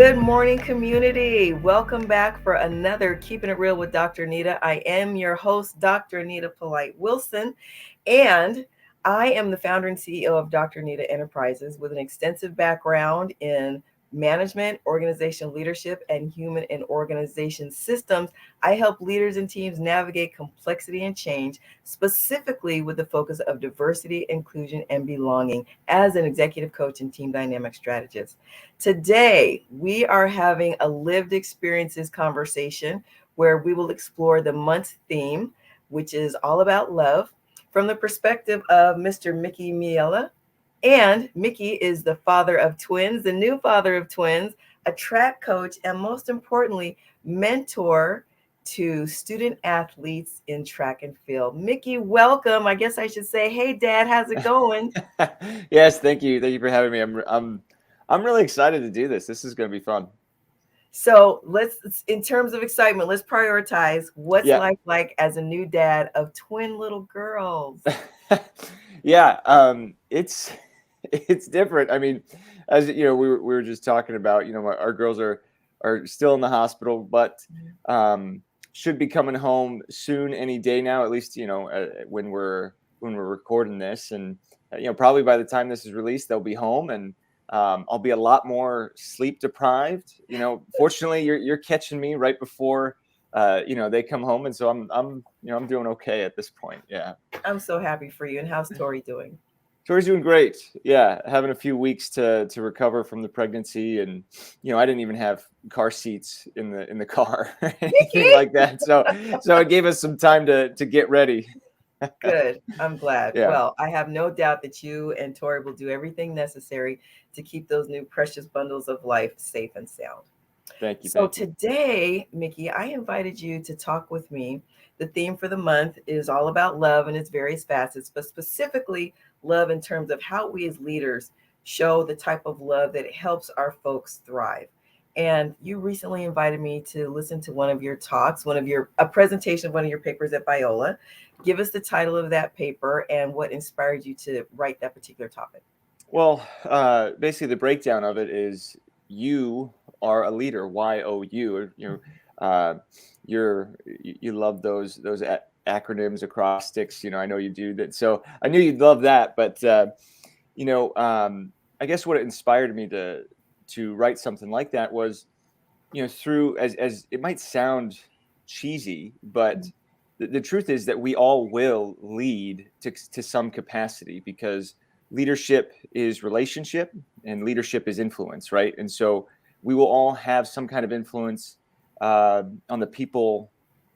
Good morning, community. Welcome back for another Keeping It Real with Dr. Nita. I am your host, Dr. Nita Polite Wilson, and I am the founder and CEO of Dr. Nita Enterprises with an extensive background in management, organizational leadership, and human and organization systems. I help leaders and teams navigate complexity and change, specifically with the focus of diversity, inclusion, and belonging as an executive coach and team dynamic strategist. Today, we are having a lived experiences conversation where we will explore the month's theme, which is all about love, from the perspective of Mr. Mickey Miela. And Mickey is the father of twins, the new father of twins, a track coach, and most importantly, mentor to student athletes in track and field. Mickey, welcome. I guess I should say, hey, Dad, how's it going? Yes, thank you. Thank you for having me. I'm really excited to do this. This is going to be fun. So in terms of excitement, let's prioritize what's Yeah. life like as a new dad of twin little girls. Yeah, it's different. I mean, as you know, we were just talking about, our girls are still in the hospital, but should be coming home soon, any day now, at least, when we're recording this. And probably by the time this is released, they'll be home, and I'll be a lot more sleep deprived. Fortunately, you're catching me right before they come home, and so I'm doing okay at this point. Yeah. I'm so happy for you. And how's Tori doing? Tori's doing great. Yeah, having a few weeks to recover from the pregnancy, and I didn't even have car seats in the car or anything Mickey? like that. So it gave us some time to get ready. Good. I'm glad. Yeah. Well, I have no doubt that you and Tori will do everything necessary to keep those new precious bundles of life safe and sound. Thank you. So Thank you. today, Mickey, I invited you to talk with me. The theme for the month is all about love and its various facets, but specifically love in terms of how we as leaders show the type of love that helps our folks thrive. And you recently invited me to listen to one of your talks, a presentation of one of your papers at Biola. Give us the title of that paper and what inspired you to write that particular topic. Well, basically, the breakdown of it is you are a leader. Y.O.U. You love those acronyms, acrostics. I know you do that. So I knew you'd love that. But I guess what inspired me to write something like that was, through as it might sound cheesy, but the truth is that we all will lead to some capacity, because leadership is relationship and leadership is influence, right? And so we will all have some kind of influence on the people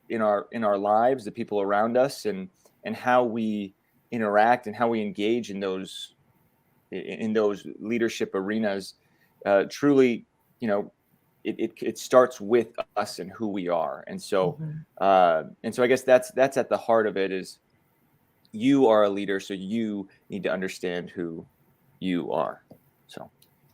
in our lives, the people around us, and how we interact and how we engage in those leadership arenas. Truly, it starts with us and who we are. Mhm. And so I guess that's at the heart of it, is you are a leader, so you need to understand who you are. So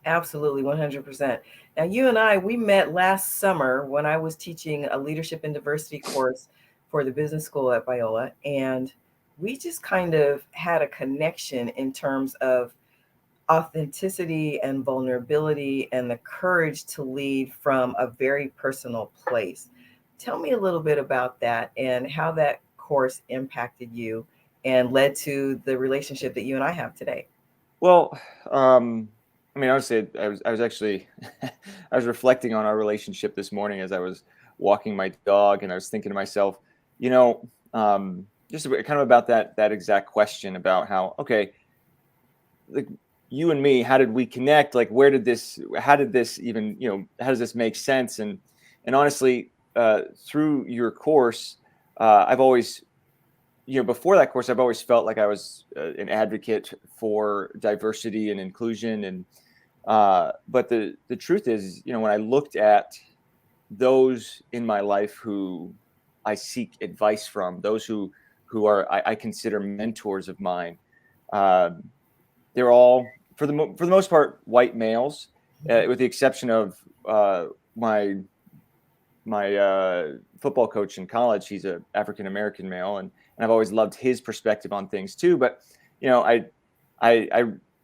Absolutely, 100%. Now, you and we met last summer when I was teaching a leadership and diversity course for the business school at Biola. And we just kind of had a connection in terms of authenticity and vulnerability and the courage to lead from a very personal place. Tell me a little bit about that and how that course impacted you and led to the relationship that you and I have today. well, I mean, honestly, I was actually I was reflecting on our relationship this morning as I was walking my dog, and I was thinking to myself, you know, just kind of about that exact question about how, okay, like, you and me, how did we connect? Like, how did this even, how does this make sense? And honestly, through your course, I've always, before that course, I've always felt like I was an advocate for diversity and inclusion. And but the truth is, when I looked at those in my life who I seek advice from, those who are I consider mentors of mine, uh, they're all, for the most part, white males, with the exception of my football coach in college. He's a African American male, and I've always loved his perspective on things too. But I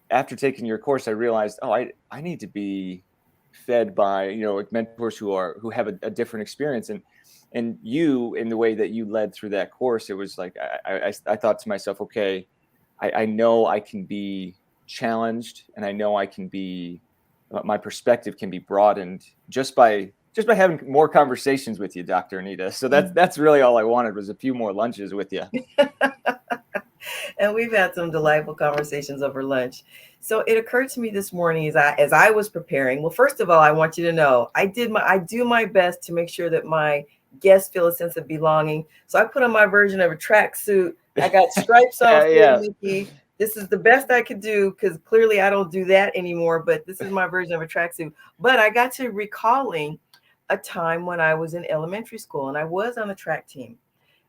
after taking your course, I realized, oh, I need to be fed by, like mentors who have a different experience. And you, in the way that you led through that course, it was like, I thought to myself, okay, I know I can be challenged, and I know I can be, my perspective can be broadened just by having more conversations with you, Dr. Anita. So that's really all I wanted, was a few more lunches with you. And we've had some delightful conversations over lunch. So it occurred to me this morning as I was preparing. Well, first of all, I want you to know I do my best to make sure that my guests feel a sense of belonging. So I put on my version of a tracksuit. I got stripes off here, Yeah. Mickey. This is the best I could do because clearly I don't do that anymore. But this is my version of a tracksuit. But I got to recalling a time when I was in elementary school and I was on the track team.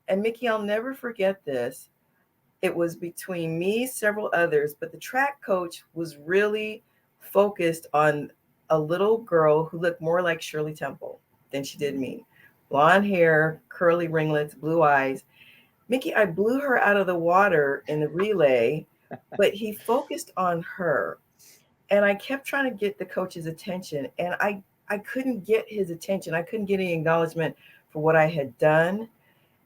And Mickey, I'll never forget this. It was between me, several others, but the track coach was really focused on a little girl who looked more like Shirley Temple than she did me. Blonde hair, curly ringlets, blue eyes. Mickey, I blew her out of the water in the relay, but he focused on her. And I kept trying to get the coach's attention, and I couldn't get his attention. I couldn't get any acknowledgement for what I had done.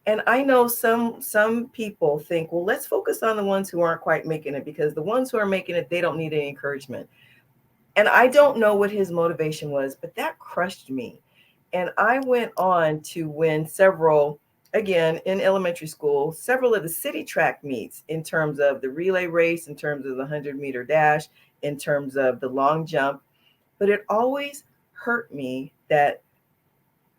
And I know some people think, well, let's focus on the ones who aren't quite making it because the ones who are making it, they don't need any encouragement. And I don't know what his motivation was, but that crushed me. And I went on to win several, again, in elementary school, several of the city track meets in terms of the relay race, in terms of the 100-meter dash, in terms of the long jump. But it always hurt me that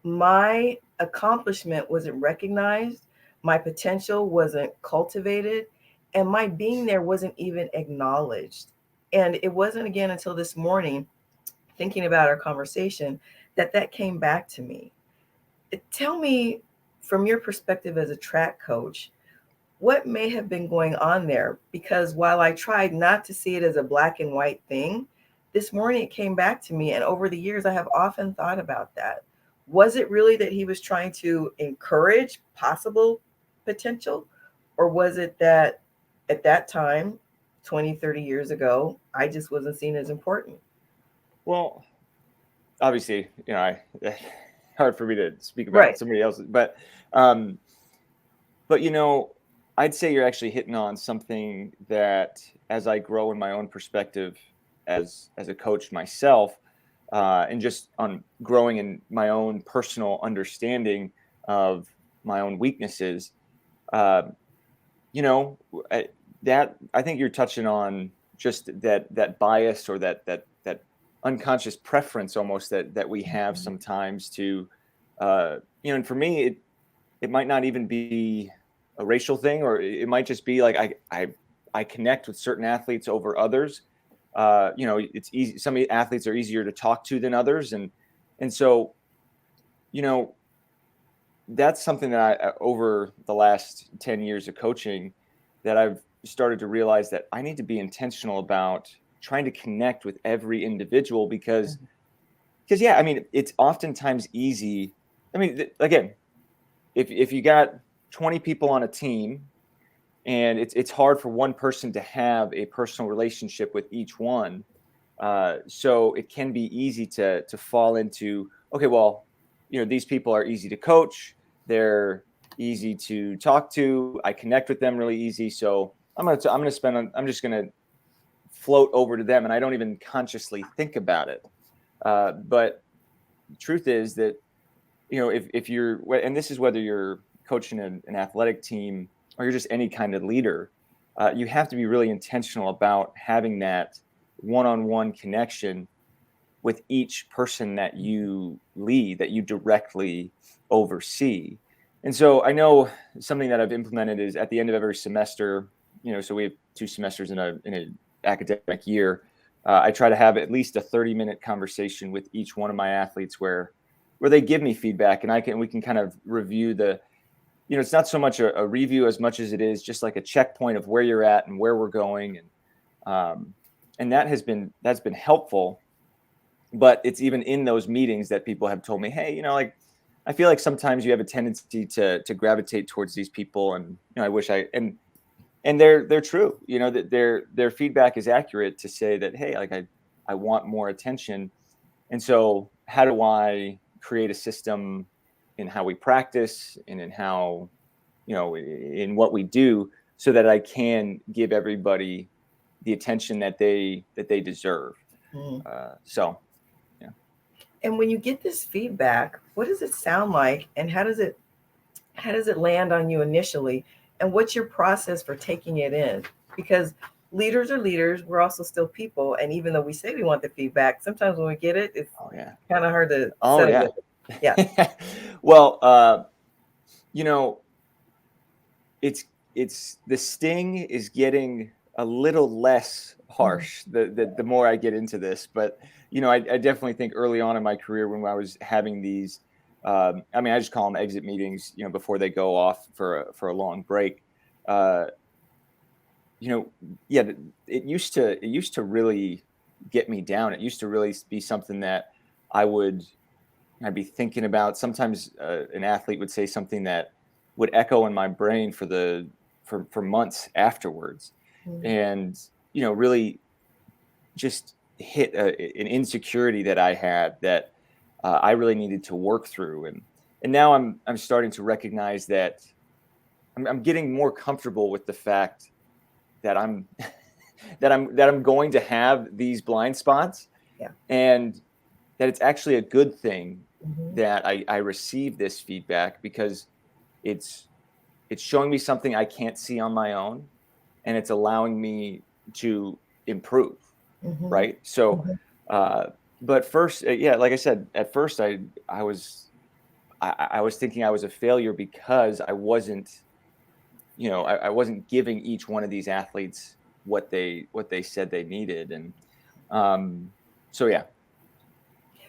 my accomplishment wasn't recognized, my potential wasn't cultivated, and my being there wasn't even acknowledged. And it wasn't again until this morning, thinking about our conversation, that came back to me. Tell me, from your perspective as a track coach, what may have been going on there? Because while I tried not to see it as a black and white thing, this morning it came back to me. And over the years, I have often thought about that. Was it really that he was trying to encourage possible potential? Or was it that at that time, 20, 30 years ago, I just wasn't seen as important? Well, obviously, hard for me to speak about Right. somebody else's, um, but I'd say you're actually hitting on something that, as I grow in my own perspective as a coach myself, and just on growing in my own personal understanding of my own weaknesses, uh, you know, I, I think you're touching on just that bias, or that unconscious preference almost that we have Mhm. sometimes to, and for me, it might not even be a racial thing, or it might just be like I connect with certain athletes over others. It's easy. Some athletes are easier to talk to than others, and so, you know, that's something that over the last 10 years of coaching, that I've started to realize that I need to be intentional about trying to connect with every individual, because yeah, I mean, it's oftentimes easy. I mean, again, if you got 20 people on a team, and it's hard for one person to have a personal relationship with each one, so it can be easy to fall into, okay, well, these people are easy to coach, they're easy to talk to, I connect with them really easy, so I'm just gonna float over to them, and I don't even consciously think about it. But the truth is that, if you're, and this is whether you're coaching an athletic team, or you're just any kind of leader, you have to be really intentional about having that one-on-one connection with each person that you lead, that you directly oversee. And so I know something that I've implemented is, at the end of every semester, so we have 2 semesters in an academic year. I try to have at least a 30-minute conversation with each one of my athletes, where they give me feedback, and we can kind of review it's not so much a review as much as it is just like a checkpoint of where you're at and where we're going. And that's been helpful. But it's even in those meetings that people have told me, hey, like, I feel like sometimes you have a tendency to gravitate towards these people, and I wish and they're true, that their feedback is accurate to say that, hey, like, I want more attention. And so how do I create a system in how we practice and in how, in what we do, so that I can give everybody the attention that they deserve. Mhm. So, yeah. And when you get this feedback, what does it sound like, and how does it land on you initially, and what's your process for taking it in? Because leaders are leaders, we're also still people, and even though we say we want the feedback, sometimes when we get it, it's Oh yeah. kind of hard to Oh settle yeah. with it. Yeah. Well, you know, it's the sting is getting a little less Mhm. harsh the more I get into this. But I definitely think early on in my career, when I was having these, I mean, I just call them exit meetings, before they go off for a long break. Uh, yeah, it used to really get me down. It used to really be something that I would I'd be thinking about. Sometimes an athlete would say something that would echo in my brain for months afterwards, Mhm. and really just hit an insecurity that I had that I really needed to work through. And now I'm starting to recognize that I'm getting more comfortable with the fact that I'm that I'm going to have these blind spots, Yeah. and that it's actually a good thing Mhm. that I receive this feedback, because it's it's showing me something I can't see on my own, and it's allowing me to improve, Mhm. right? So Mhm. uh but first, yeah, like I said, at first I was thinking I was a failure because I wasn't giving each one of these athletes what they said they needed. And um so yeah.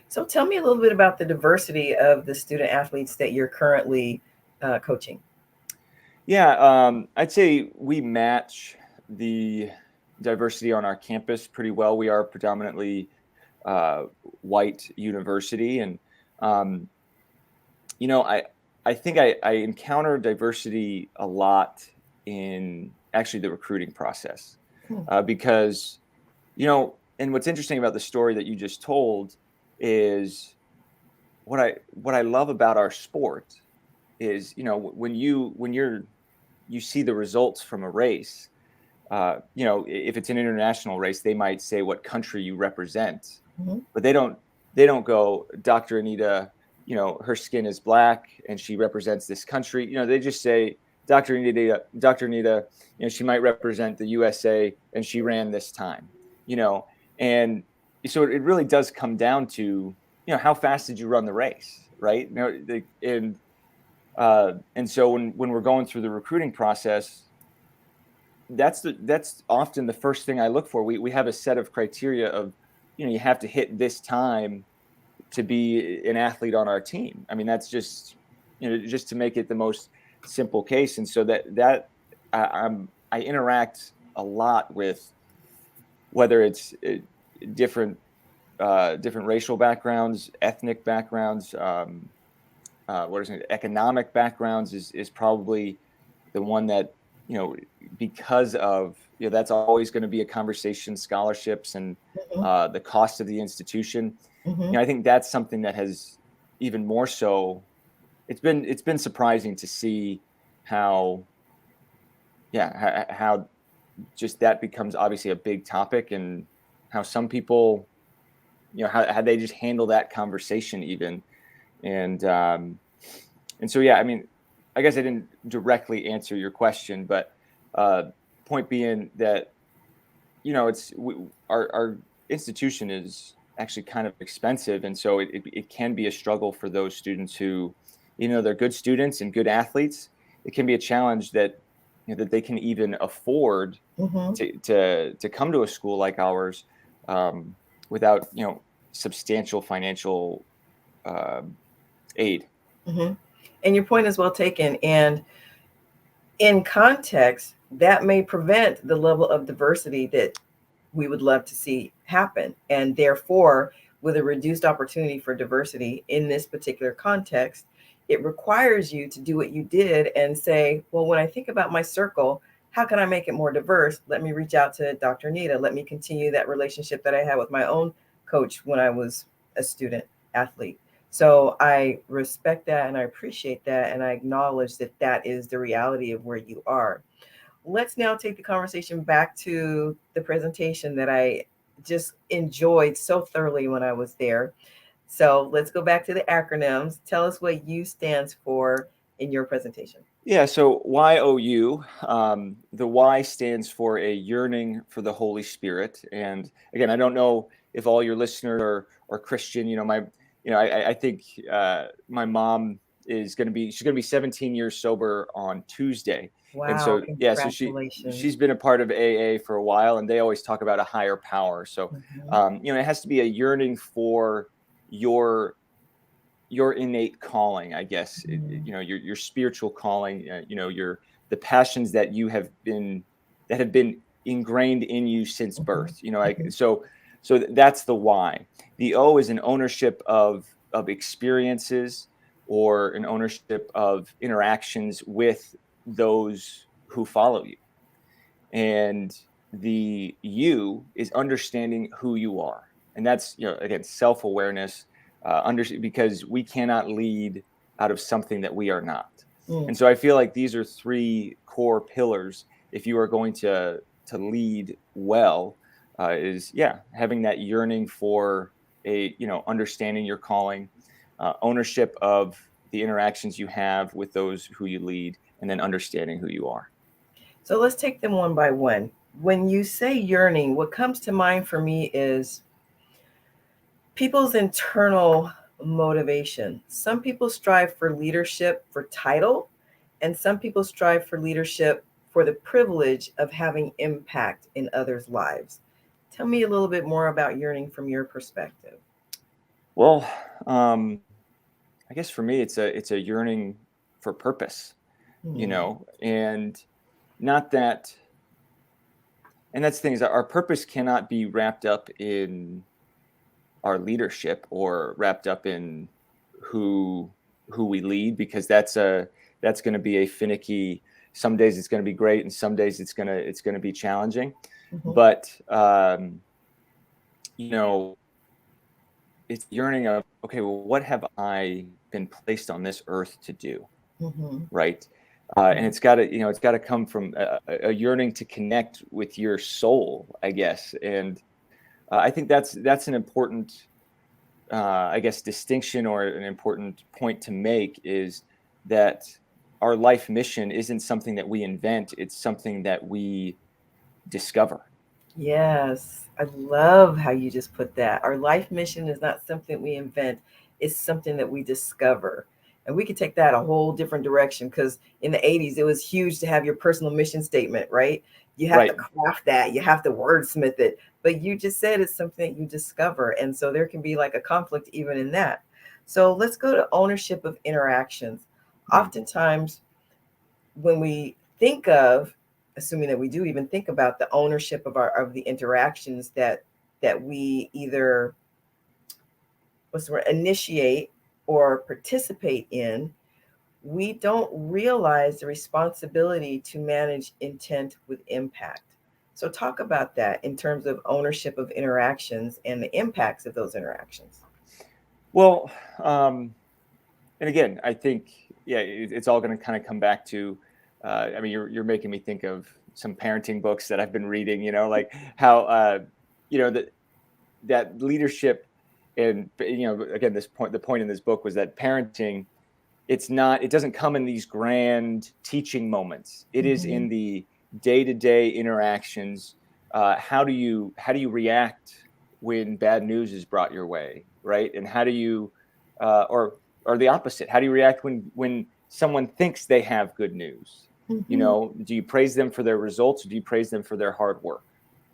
So tell me a little bit about the diversity of the student athletes that you're currently coaching. Yeah, I'd say we match the diversity on our campus pretty well. We are predominantly uh, white university, and um, you know, I I think I encounter diversity a lot in actually the recruiting process, Hmm. because and what's interesting about the story that you just told is what I love about our sport is, when you see the results from a race. If it's an international race, they might say what country you represent, Mhm. but they don't go, Dr. Anita, her skin is black and she represents this country. They just say, Dr. Anita, she might represent the USA and she ran this time. You know, and so it really does come down to, how fast did you run the race, right? And so when we're going through the recruiting process, that's often the first thing I look for. We have a set of criteria of, you have to hit this time to be an athlete on our team. I mean, that's just to make it the most simple case. And so I interact a lot with, whether it's different different racial backgrounds, ethnic backgrounds, what is it, economic backgrounds is probably the one that, you know because of, that's always going to be a conversation, scholarships and Mhm. the cost of the institution. Mhm. I think that's something that has even more so, it's been surprising to see how, yeah, how just that becomes obviously a big topic, and how some people, how they just handle that conversation even. And um and so, yeah, I mean, I guess I didn't directly answer your question, but uh point being that, our institution is actually kind of expensive, and so it can be a struggle for those students who, they're good students and good athletes. It can be a challenge that, that they can even afford Mhm. to come to a school like ours, um, without, substantial financial uh, aid. Mhm. And your point is well taken. And in context, that may prevent the level of diversity that we would love to see happen. And therefore, with a reduced opportunity for diversity in this particular context, it requires you to do what you did and say, well, when I think about my circle, how can I make it more diverse? Let me reach out to Dr. Nita. Let me continue that relationship that I had with my own coach when I was a student athlete. So I respect that and I appreciate that. And I acknowledge that that is the reality of where you are. Let's now take the conversation back to the presentation that I just enjoyed so thoroughly when I was there. So let's go back to the acronyms. Tell us what U stands for in your presentation. Yeah, so Y.O.U, the Y stands for a yearning for the Holy Spirit. And again, I don't know if all your listeners are Christian. I think my mom she's gonna be 17 years sober on Tuesday. And Wow, so yeah, so congratulations. she's been a part of AA for a while, and they always talk about a higher power. So Mhm, it has to be a yearning for your your innate calling, I guess, mhm, your spiritual calling, the passions that that have been ingrained in you since mhm, birth. Like mhm, so that's the why. The O is an ownership of experiences, or an ownership of interactions with those who follow you. And the U is understanding who you are. And that's, again, self-awareness, because we cannot lead out of something that we are not. mm. And so I feel like these are three core pillars if you are going to lead well. Is, yeah, having that yearning for understanding your calling, ownership of the interactions you have with those who you lead, and then understanding who you are. So let's take them one by one. When you say yearning, what comes to mind for me is people's internal motivation. Some people strive for leadership for title, and some people strive for leadership for the privilege of having impact in others' lives. Tell me a little bit more about yearning from your perspective. Well, I guess for me, it's a yearning for purpose, Hmm. and not that, and that's the thing, is that our purpose cannot be wrapped up in our leadership, or wrapped up in who who we lead, because that's going to be a finicky. Some days it's going to be great, and some days it's going to be challenging. Hmm. But you know, it's yearning of, okay, well, what have I been placed on this earth to do? Hmm. Right? And it's got to come from a yearning to connect with your soul, I guess. And I think that's an important, I guess, distinction, or an important point to make, is that our life mission isn't something that we invent; it's something that we discover. Yes, I love how you just put that. Our life mission is not something we invent, it's something that we discover. And we could take that a whole different direction because in the 80s, it was huge to have your personal mission statement, right? You have to Right. craft that, you have to wordsmith it. But you just said it's something that you discover. And so there can be like a conflict even in that. So let's go to ownership of interactions. Mm. Oftentimes, when we think of, assuming that we do even think about the ownership of our of the interactions that we either what's the word, initiate or participate in, we don't realize the responsibility to manage intent with impact. So talk about that in terms of ownership of interactions and the impacts of those interactions. Well, and again, I think, yeah, it's all going to kind of come back to. I mean, you're making me think of some parenting books that I've been reading. Like how that leadership, and again, the point in this book was that parenting, it doesn't come in these grand teaching moments. It is Mm-hmm. in the day-to-day interactions. How do you react when bad news is brought your way, right? And how do you, or the opposite, how do you react when someone thinks they have good news? Mm-hmm. Do you praise them for their results, or do you praise them for their hard work,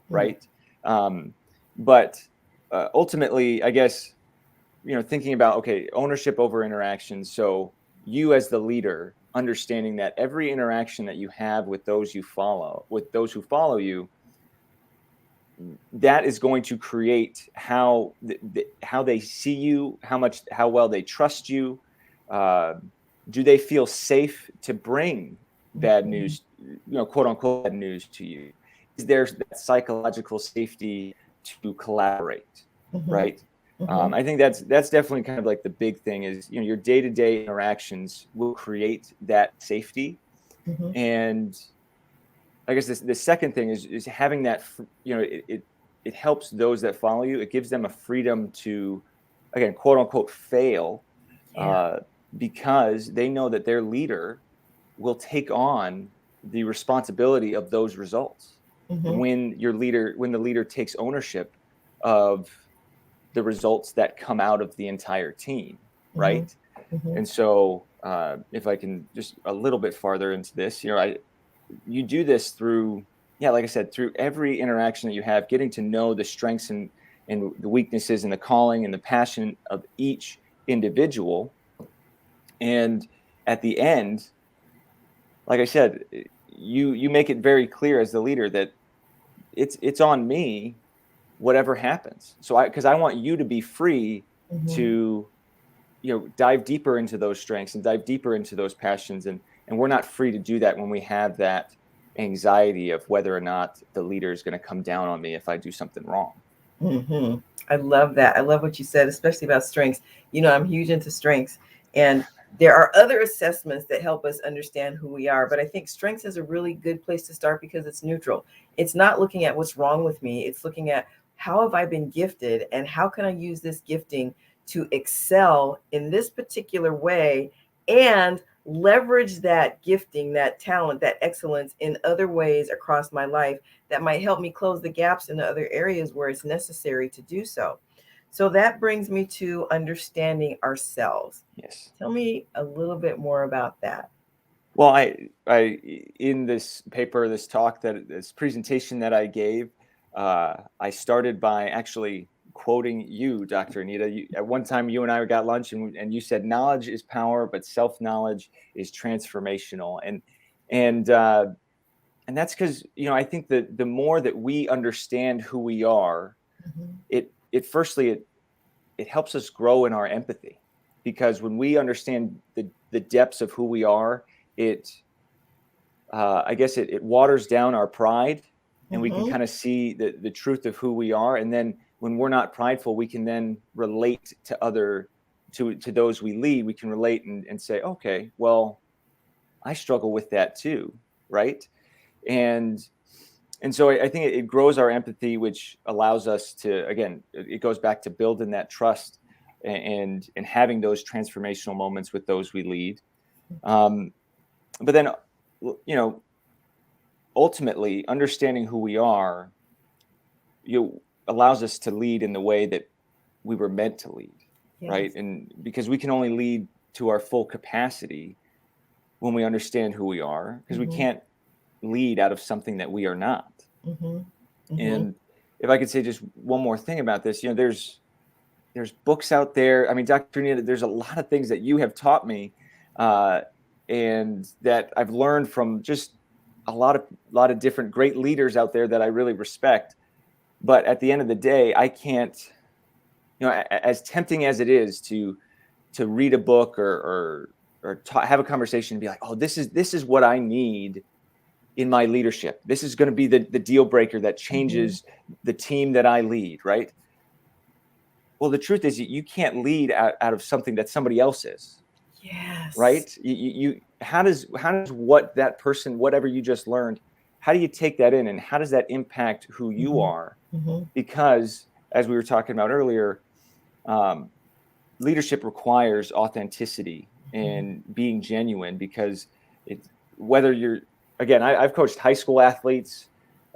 Mm-hmm. right? But ultimately, I guess, thinking about, okay, ownership over interactions. So you, as the leader, understanding that every interaction that you have with those who follow you, that is going to create how they see you, how well they trust you. Uh, do they feel safe to bring bad Mm-hmm. news, quote unquote bad news, to you? Is there that psychological safety to collaborate, Mm-hmm. right? Mm-hmm. I think that's definitely kind of like the big thing is, your day-to-day interactions will create that safety. Mm-hmm. And I guess the second thing is having that, it helps those that follow you. It gives them a freedom to, again, quote unquote, fail, Yeah. uh, because they know that their leader will take on the responsibility of those results Mm-hmm. when the leader takes ownership of the results that come out of the entire team, Mm-hmm. right? Mm-hmm. And so, if I can just a little bit farther into this, you do this through, yeah, like I said, through every interaction that you have, getting to know the strengths and the weaknesses and the calling and the passion of each individual. And at the end, like I said, you make it very clear as the leader that it's on me, whatever happens. So because I want you to be free Mm-hmm. to, dive deeper into those strengths and dive deeper into those passions, and we're not free to do that when we have that anxiety of whether or not the leader is going to come down on me if I do something wrong. Mm-hmm. I love that. I love what you said, especially about strengths. I'm huge into strengths, and there are other assessments that help us understand who we are. But I think strengths is a really good place to start because it's neutral. It's not looking at what's wrong with me, it's looking at how have I been gifted and how can I use this gifting to excel in this particular way and leverage that gifting, that talent, that excellence in other ways across my life that might help me close the gaps in the other areas where it's necessary to do so. So that brings me to understanding ourselves. Yes. Tell me a little bit more about that. Well, I in this paper, this presentation that I gave, I started by actually quoting you, Dr. Anita. At one time, you and I got lunch, and you said, "Knowledge is power, but self-knowledge is transformational." And and that's because, I think that the more that we understand who we are, Mm-hmm. it helps us grow in our empathy, because when we understand the depths of who we are, it I guess it waters down our pride, and we can Mm-hmm. kind of see the truth of who we are. And then when we're not prideful, we can then relate to those we lead. We can relate and say, okay, well, I struggle with that too, right? And and so I think it grows our empathy, which allows us to, again, it goes back to building that trust and having those transformational moments with those we lead. Um, but then, you know, ultimately understanding who we are, allows us to lead in the way that we were meant to lead, right? Yes. And because we can only lead to our full capacity when we understand who we are, because we Mm-hmm. can't lead out of something that we are not. Mm-hmm. Mm-hmm. And if I could say just one more thing about this, there's books out there. I mean, Dr. Nita, there's a lot of things that you have taught me, uh, and that I've learned from just a lot of different great leaders out there that I really respect. But at the end of the day, I can't, as tempting as it is to read a book or have a conversation and be like, oh, this is what I need in my leadership. This is going to be the deal breaker that Mm-hmm. changes the team that I lead, right? Well, the truth is you can't lead out of something that somebody else is, Yes. right? How does what that person, whatever you just learned, how do you take that in, and how does that impact who you Mm-hmm. are? Mm-hmm. Because as we were talking about earlier, um, leadership requires authenticity Mm-hmm. and being genuine, because it's whether you're, again, I've coached high school athletes,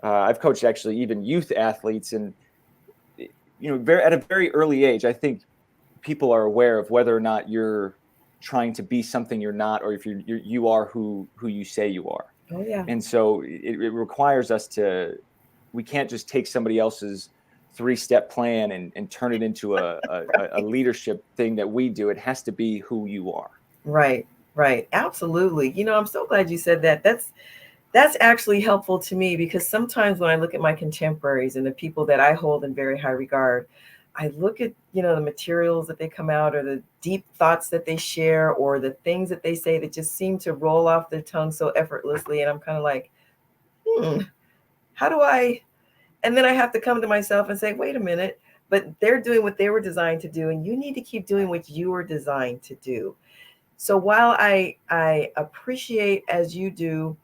I've coached actually even youth athletes, and at a very early age, I think people are aware of whether or not you're trying to be something you're not, or if you are who you say you are. Oh yeah. And so it requires us to, we can't just take somebody else's 3-step plan and turn it into a leadership thing that we do. It has to be who you are. Right. Right. Absolutely. I'm so glad you said that. That's actually helpful to me because sometimes when I look at my contemporaries and the people that I hold in very high regard, I look at, the materials that they come out or the deep thoughts that they share or the things that they say that just seem to roll off their tongue so effortlessly. And I'm kind of like, how do I? And then I have to come to myself and say, wait a minute, but they're doing what they were designed to do, and you need to keep doing what you were designed to do. So while I appreciate, as you do,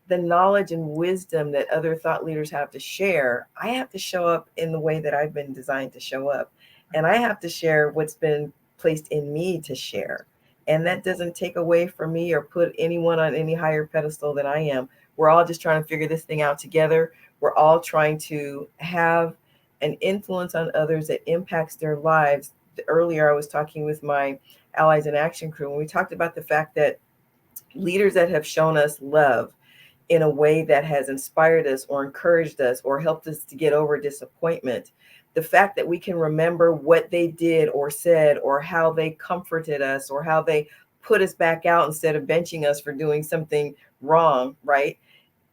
the knowledge and wisdom that other thought leaders have to share, I have to show up in the way that I've been designed to show up. And I have to share what's been placed in me to share. And that doesn't take away from me or put anyone on any higher pedestal than I am. We're all just trying to figure this thing out together. We're all trying to have an influence on others that impacts their lives. Earlier, I was talking with my Allies in Action crew, and we talked about the fact that leaders that have shown us love in a way that has inspired us or encouraged us or helped us to get over disappointment, the fact that we can remember what they did or said or how they comforted us or how they put us back out instead of benching us for doing something wrong, right?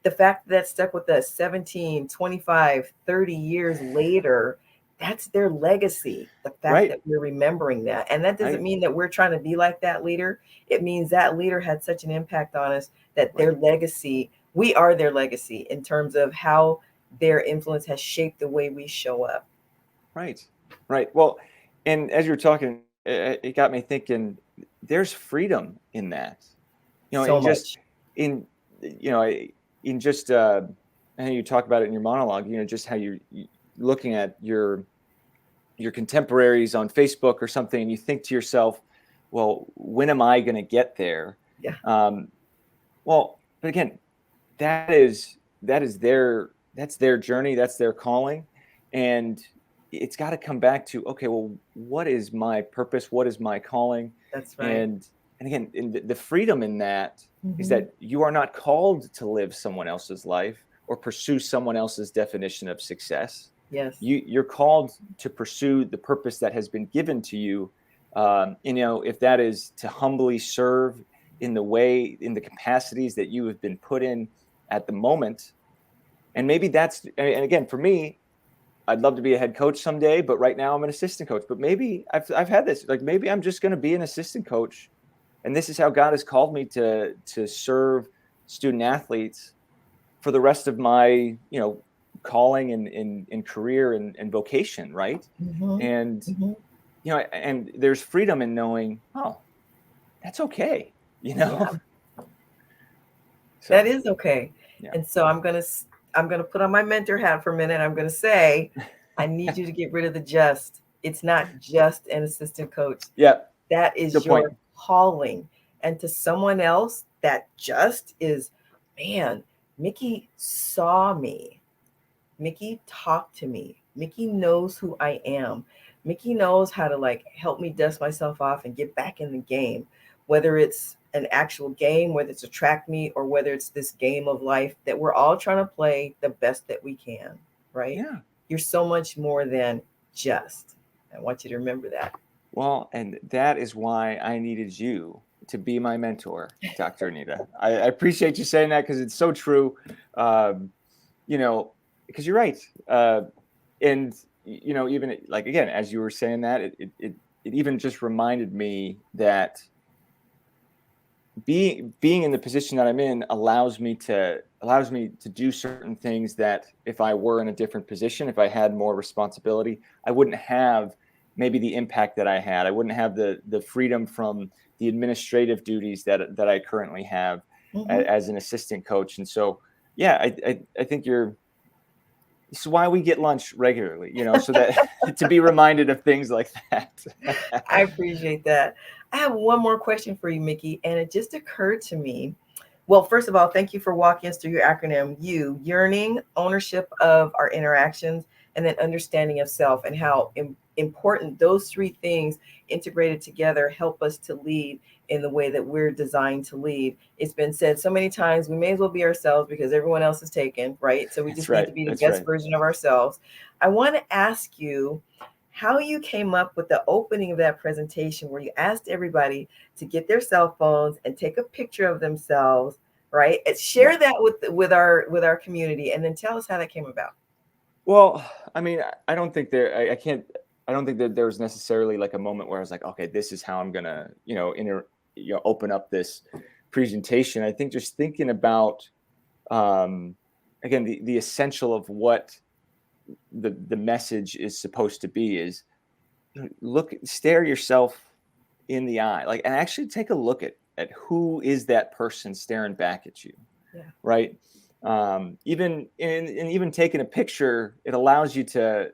The fact that stuck with us 17, 25, 30 years later, that's their legacy. The fact Right. that we're remembering that. And that doesn't Right. mean that we're trying to be like that leader. It means that leader had such an impact on us that their Right. legacy, we are their legacy in terms of how their influence has shaped the way we show up. Right. Right. Well, and as you were talking, it got me thinking. There's freedom in that, So in just much. in in just how you talk about it in your monologue. Just how you looking at your contemporaries on Facebook or something, and you think to yourself, well, when am I going to get there? Yeah. Um, well, but again, that's their journey, that's their calling, and it's got to come back to, okay, well, what is my purpose? What is my calling? That's right. And again, in the freedom in that is Mm-hmm. that you are not called to live someone else's life or pursue someone else's definition of success. Yes. You're called to pursue the purpose that has been given to you. If that is to humbly serve in the capacities that you have been put in at the moment. And maybe and again, for me, I'd love to be a head coach someday, but right now I'm an assistant coach. But maybe I've had this, like, maybe I'm just going to be an assistant coach, and this is how God has called me to serve student athletes for the rest of my calling and career and vocation, right? Mm-hmm. And Mm-hmm. and there's freedom in knowing, oh, that's okay, Yeah. That so is okay. yeah. And so I'm gonna put on my mentor hat for a minute. I'm gonna say, I need you to get rid of the just. It's not just an assistant coach. Yeah, That is good point. your calling. And to someone else, that just is, man, Mickey saw me. Mickey talked to me. Mickey knows who I am. Mickey knows how to like help me dust myself off and get back in the game, whether it's an actual game, whether it's a track meet, or whether it's this game of life that we're all trying to play the best that we can, right? Yeah. You're so much more than just. I want you to remember that. Well, and that is why I needed you to be my mentor, Dr. Anita. I appreciate you saying that, because it's so true. Um, because you're right. And even like, again, as you were saying that, it even just reminded me that being in the position that I'm in allows me to do certain things that if I were in a different position, if I had more responsibility, I wouldn't have maybe the impact that I had. I wouldn't have the freedom from the administrative duties that I currently have Mm-hmm. as an assistant coach. And so, yeah, I think this is why we get lunch regularly, so that to be reminded of things like that. I appreciate that. I have one more question for you, Mickey, and it just occurred to me. Well, first of all, thank you for walking us through your acronym YOU, yearning, ownership of our interactions, and then understanding of self, and how important those three things integrated together help us to lead in the way that we're designed to lead. It's been said so many times, we may as well be ourselves because everyone else is taken, right? So we That's just need right. to be the That's best right. version of ourselves. I want to ask you how you came up with the opening of that presentation where you asked everybody to get their cell phones and take a picture of themselves, right? And Yeah. share that with our community, and then tell us how that came about. Well, I mean, I don't think I can't. I don't think that there was necessarily like a moment where I was like, okay, this is how I'm gonna, open up this presentation. I think just thinking about, again, the essential of what the message is supposed to be is stare yourself in the eye, like, and actually take a look at who is that person staring back at you. Yeah. Right. Even taking a picture, it allows you to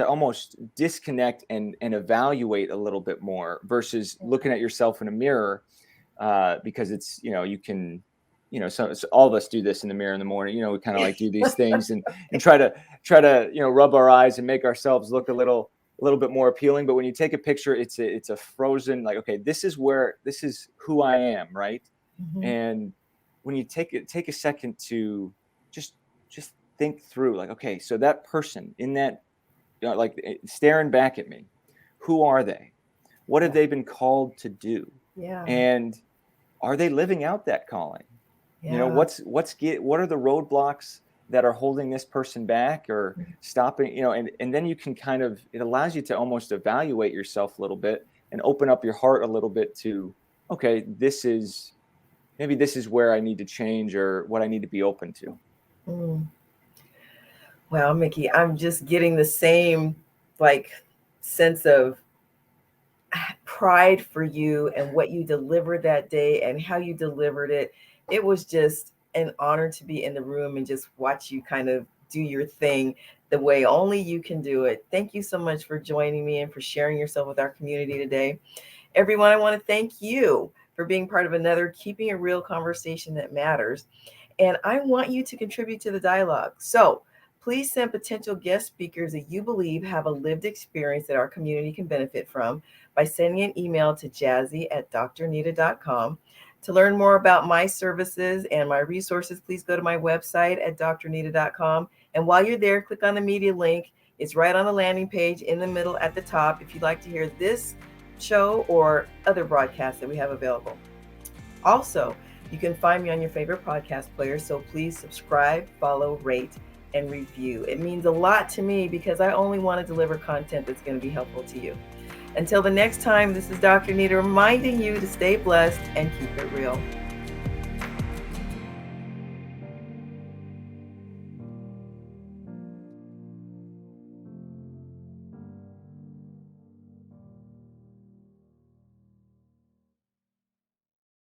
almost disconnect and evaluate a little bit more versus looking at yourself in a mirror, because it's, you can, so all of us do this in the mirror in the morning, we kind of like do these things and try to, rub our eyes and make ourselves look a little bit more appealing. But when you take a picture, it's a frozen, like, okay, this is who I am. Right. Mm-hmm. And when you take a second to just think through, like, okay, so that person in that, like, staring back at me, who are they? What have they been called to do? Yeah. And are they living out that calling? Yeah. What are the roadblocks that are holding this person back or stopping, and then you can it allows you to almost evaluate yourself a little bit and open up your heart a little bit to, okay, maybe this is where I need to change or what I need to be open to. Well, Mickey, I'm just getting the same sense of pride for you and what you delivered that day and how you delivered it. It was just an honor to be in the room and just watch you kind of do your thing the way only you can do it. Thank you so much for joining me and for sharing yourself with our community today. Everyone, I want to thank you for being part of another Keeping It Real conversation that matters. And I want you to contribute to the dialogue. So please send potential guest speakers that you believe have a lived experience that our community can benefit from by sending an email to jazzy@drnita.com. To learn more about my services and my resources, please go to my website at drnita.com. And while you're there, click on the media link. It's right on the landing page in the middle at the top if you'd like to hear this show or other broadcasts that we have available. Also, you can find me on your favorite podcast player, so please subscribe, follow, rate, and review. It means a lot to me because I only want to deliver content that's going to be helpful to you. Until the next time, this is Dr. Nita reminding you to stay blessed and keep it real.